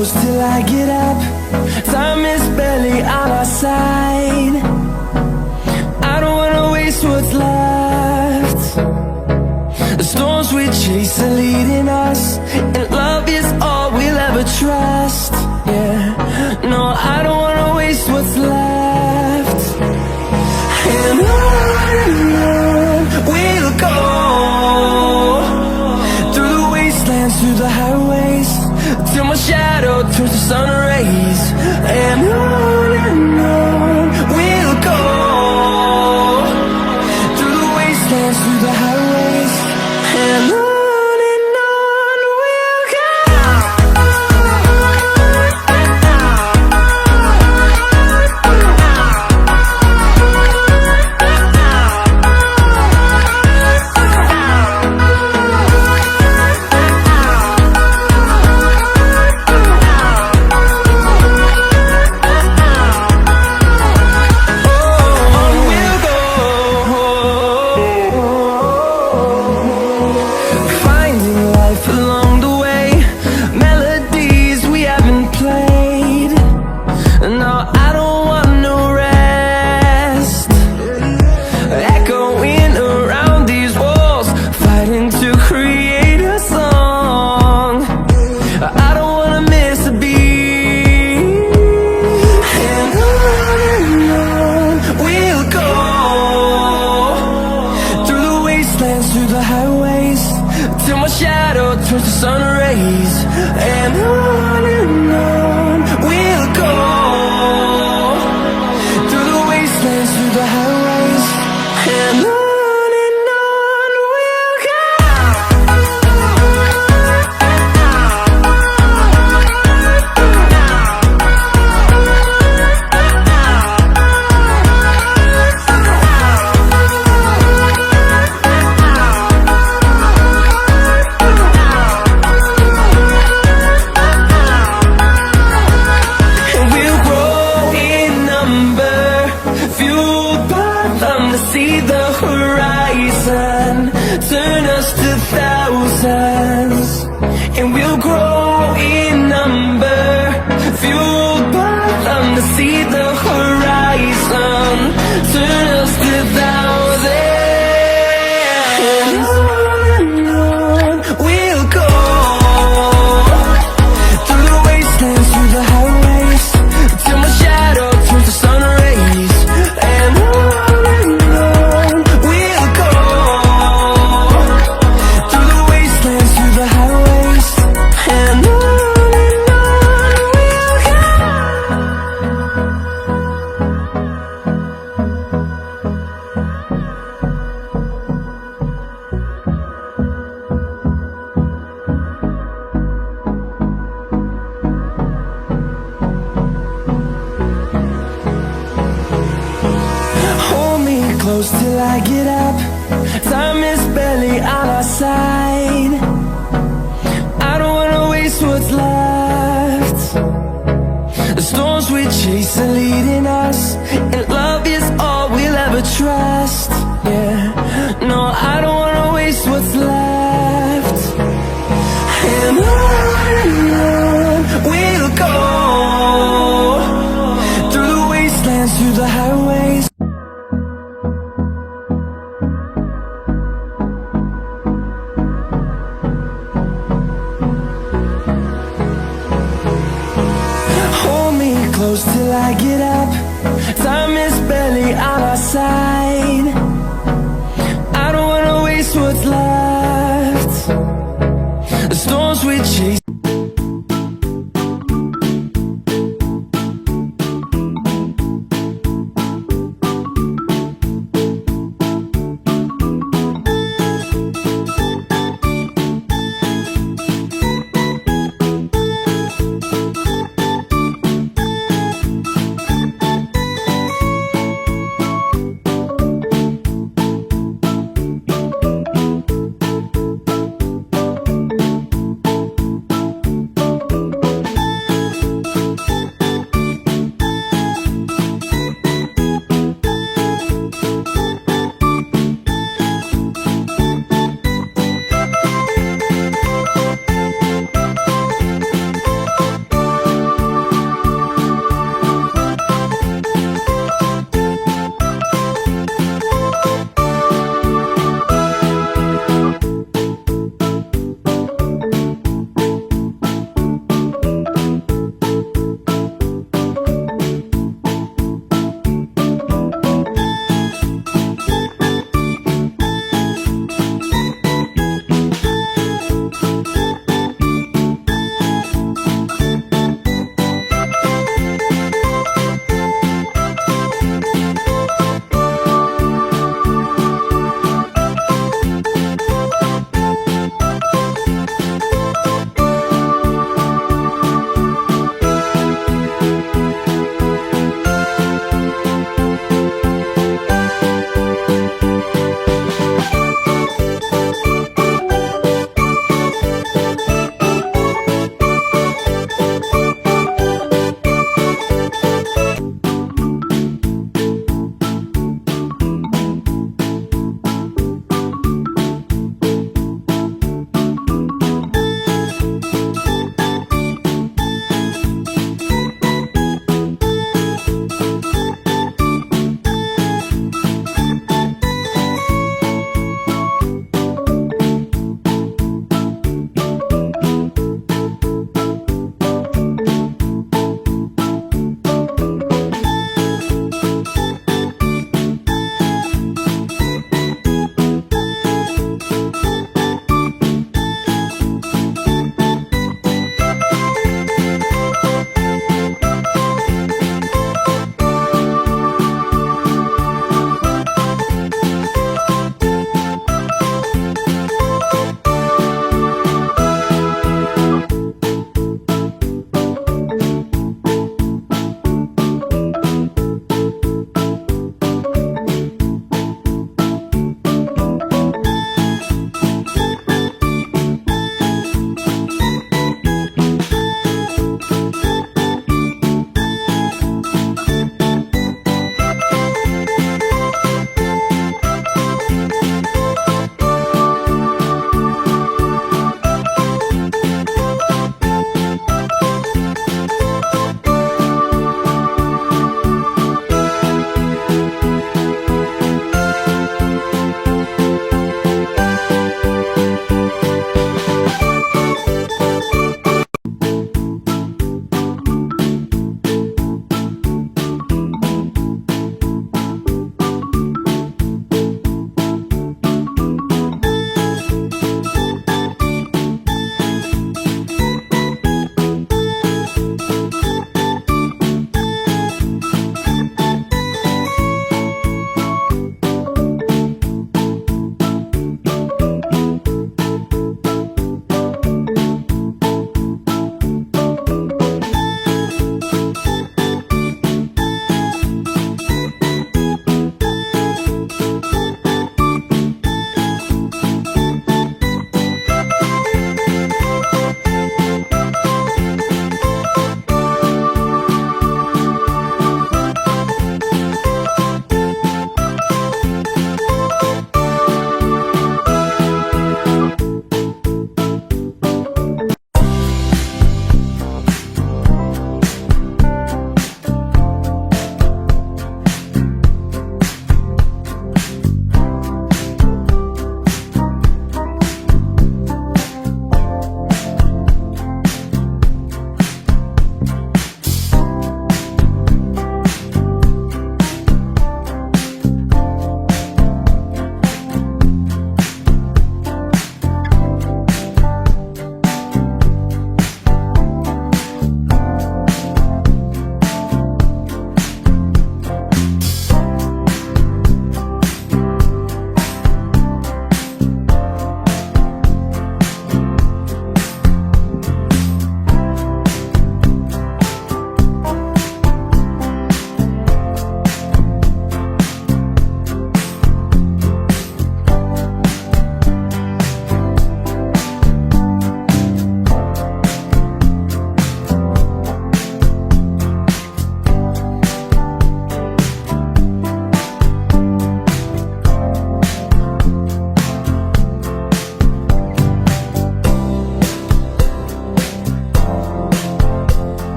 close till I get up. Time is barely on our side. I don't wanna waste what's left. The storms we chase are leading us, and love is all we'll ever trust. Yeah, no, I don't wanna waste what's left. And on we'll go, through the wastelands, through the highways, till my shadow turns to sun rays. And on we'll go, through the wastelands, through the highways, and on we'll go. Through the highways, till my shadow turns to sun rays. And on we'll go, through the wastelands, through the highways, and on we'll go. See the horizon turn us to thousands, and we'll grow in number, fueled by them. To see the horizon turn us to thousands, and on we'll go, through the wastelands, through the highways, till my shadow turns to sun rays. And close till I get up. Time is barely on our side. I don't wanna waste what's left. The storms we chase are leading us, and love is all we'll ever trust. Yeah, no, I don't wanna waste what's left. And on we'll go, through the wastelands, through the highways. Close till I get up. Time is barely on our side.